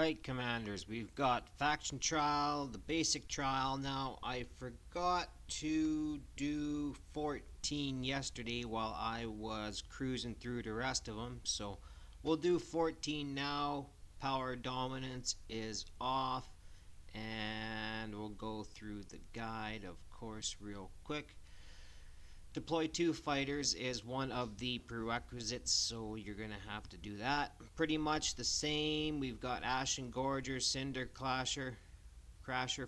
Alright, Commanders, we've got Faction Trial, the basic trial. Now, I forgot to do 14 yesterday while I was cruising through the rest of them, so we'll do 14 now. Power dominance is off, and we'll go through the guide, of course, real quick. Deploy 2 fighters is one of the prerequisites, so you're going to have to do that. Pretty much the same. We've got Ashen Gorger, Cinder Crasher,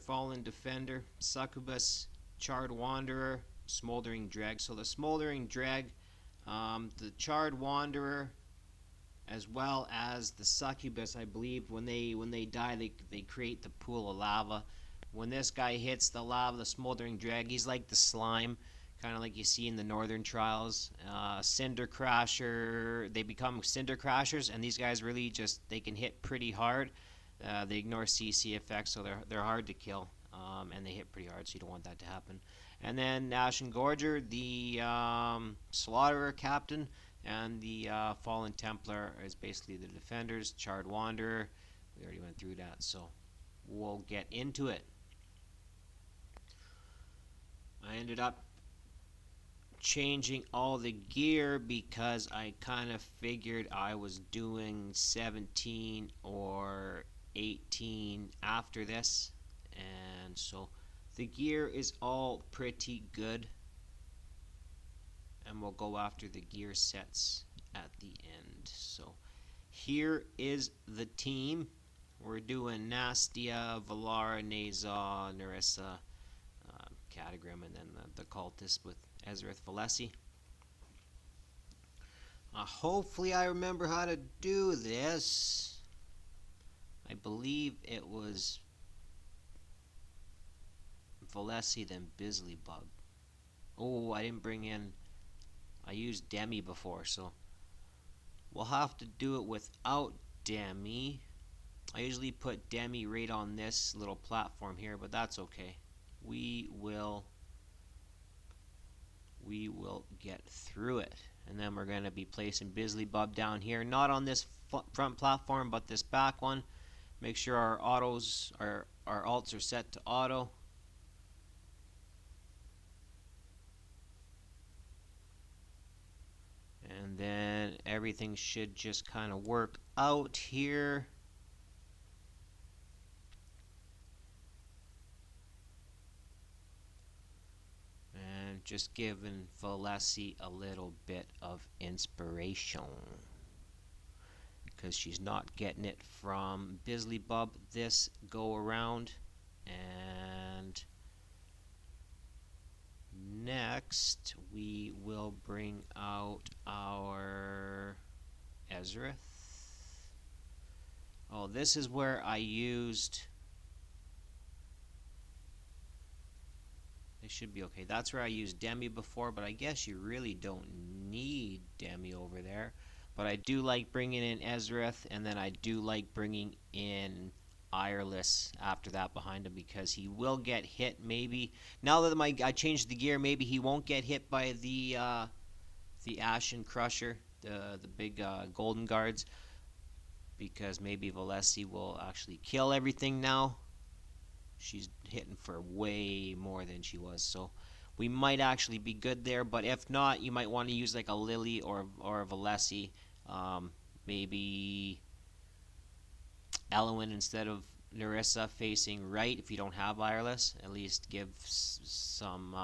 Fallen Defender, Succubus, Charred Wanderer, Smoldering Dreg. So the Smoldering Dreg, the Charred Wanderer, as well as the Succubus, I believe, when they die, they create the pool of lava. When this guy hits the lava, the Smoldering Dreg, he's like the slime, kind of like you see in the Northern Trials. Cinder Crasher, they become Cinder Crashers, and these guys really they can hit pretty hard. They ignore CC effects, so they're hard to kill, and they hit pretty hard, so you don't want that to happen. And then Ashen Gorger, the Slaughterer Captain, and the Fallen Templar is basically the defenders. Charred Wanderer, we already went through that, so we'll get into it. I ended up changing all the gear because I kind of figured I was doing 17 or 18 after this, and so the gear is all pretty good, and we'll go after the gear sets at the end. So here is the team. We're doing Nastia, Valara, Nazah, Nerissa, Catagrim, and then the cultist with Ezrith Valesi. Hopefully I remember how to do this. I believe it was Valesi, then Bisley Bub. Oh, I didn't bring in... I used Demi before, so we'll have to do it without Demi. I usually put Demi right on this little platform here, but that's okay. We will get through it. And then we're going to be placing Bisley Bub down here, not on this front platform, but this back one. Make sure our alts are set to auto. And then everything should just kind of work out here. And just giving Valesi a little bit of inspiration, because she's not getting it from Bisley Bub this go around. And next we will bring out our Ezrith. Oh, this is where I used... They should be okay. That's where I used Demi before, but I guess you really don't need Demi over there. But I do like bringing in Ezrith, and then I do like bringing in Ireless after that behind him, because he will get hit maybe. Now that I changed the gear, maybe he won't get hit by the Ashen Crusher, the big Golden Guards, because maybe Valesi will actually kill everything now. She's hitting for way more than she was, so we might actually be good there. But if not, you might want to use like a Lily or a Valesi, maybe Elwyn instead of Nerissa facing right if you don't have Ireless. At least give some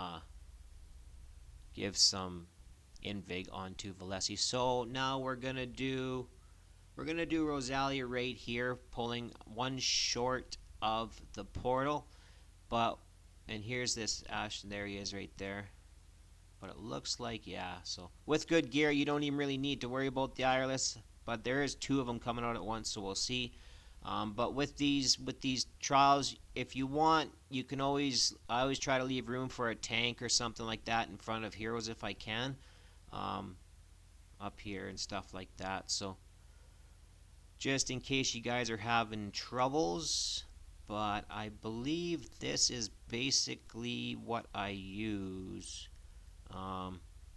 invig onto Valesi. So now we're gonna do Rosalia right here, pulling one short of the portal, and here's this Ashen. There he is right there. But it looks like, yeah, so with good gear you don't even really need to worry about the Ireless, but there is 2 of them coming out at once, so we'll see. But with these trials, if you want, you can I always try to leave room for a tank or something like that in front of heroes if I can, up here and stuff like that, so just in case you guys are having troubles. But I believe this is basically what I use.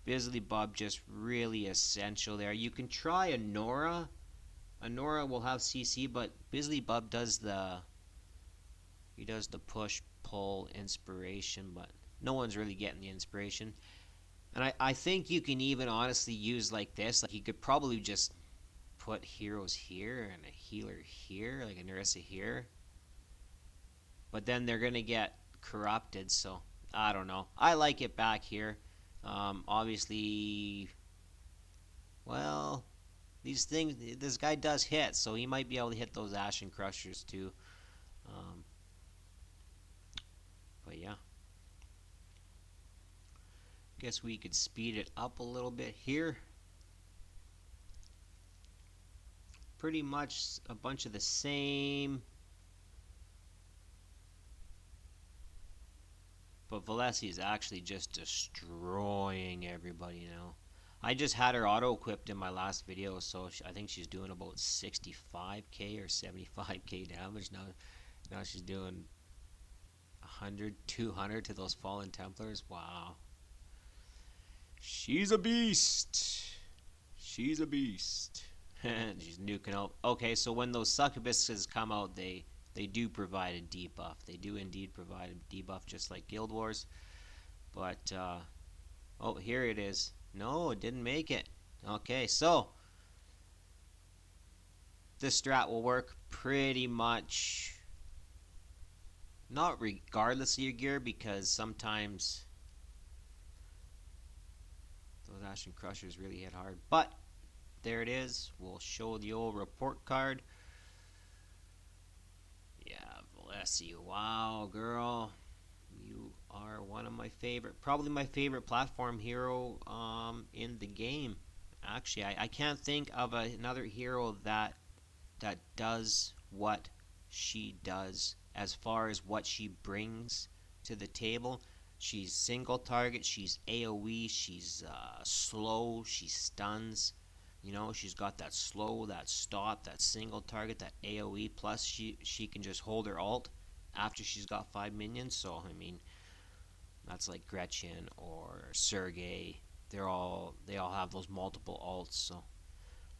Bisley Bub just really essential there. You can try a Nora, Anora will have CC, but Bisley Bub does the push, pull, inspiration, but no one's really getting the inspiration. And I think you can even honestly use like this. Like you could probably just put heroes here and a healer here, like a Nerissa here. But then they're going to get corrupted, so I don't know. I like it back here. Obviously, well, these things, this guy does hit, so he might be able to hit those Ashen Crushers too. Um, but yeah. Guess we could speed it up a little bit here. Pretty much a bunch of the same. But Valesi is actually just destroying everybody now. I just had her auto-equipped in my last video, so I think she's doing about 65k or 75k damage now. Now she's doing 100, 200 to those Fallen Templars. Wow. She's a beast. She's a beast. And she's nuking out. Okay, so when those succubuses come out, they do provide a debuff. They do indeed provide a debuff, just like Guild Wars. But, oh, here it is. No, it didn't make it. Okay, so this strat will work pretty much not regardless of your gear, because sometimes those Ashen Crushers really hit hard. But there it is. We'll show the old report card. Yeah, Valesi. Wow, girl. You are one of my favorite, probably my favorite platform hero in the game. Actually, I can't think of another hero that does what she does as far as what she brings to the table. She's single target, she's AoE, she's slow, she stuns. You know, she's got that slow, that stop, that single target, that AoE, plus she can just hold her ult after she's got 5 minions. So I mean, that's like Gretchen or Sergey. They all have those multiple ults, so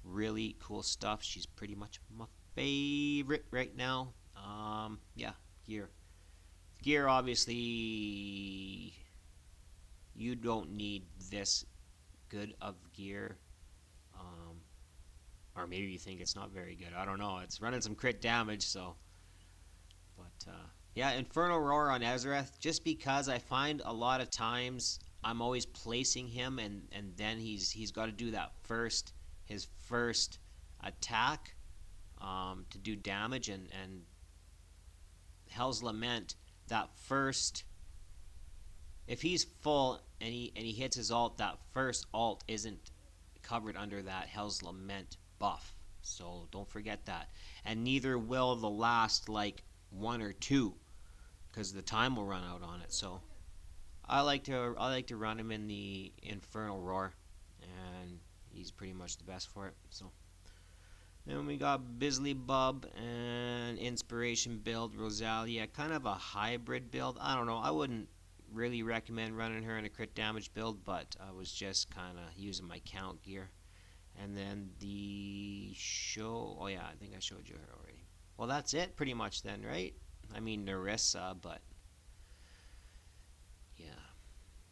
really cool stuff. She's pretty much my favorite right now. Yeah, gear. Gear, obviously, you don't need this good of gear. Or maybe you think it's not very good. I don't know. It's running some crit damage, so. But, yeah, Infernal Roar on Ezreath, just because I find a lot of times I'm always placing him, and then he's got to do that his first attack to do damage, and Hell's Lament, that first, if he's full and he hits his ult, that first ult isn't covered under that Hell's Lament buff, so don't forget that. And neither will the last like 1 or 2, because the time will run out on it. So I like to run him in the Infernal Roar, and he's pretty much the best for it. So then we got Bisley Bub and Inspiration build, Rosalia, kind of a hybrid build. I don't know, I wouldn't really recommend running her in a crit damage build, but I was just kind of using my count gear. And then the show, oh yeah, I think I showed you her already. Well, that's it pretty much then, right? I mean Nerissa, but yeah.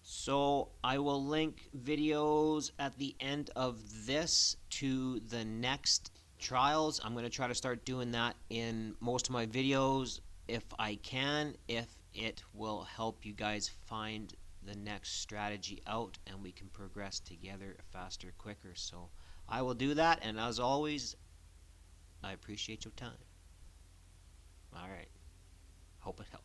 So I will link videos at the end of this to the next trials. I'm going to try to start doing that in most of my videos if I can, if it will help you guys find the next strategy out and we can progress together faster, quicker. So I will do that, and as always, I appreciate your time. Alright, hope it helps.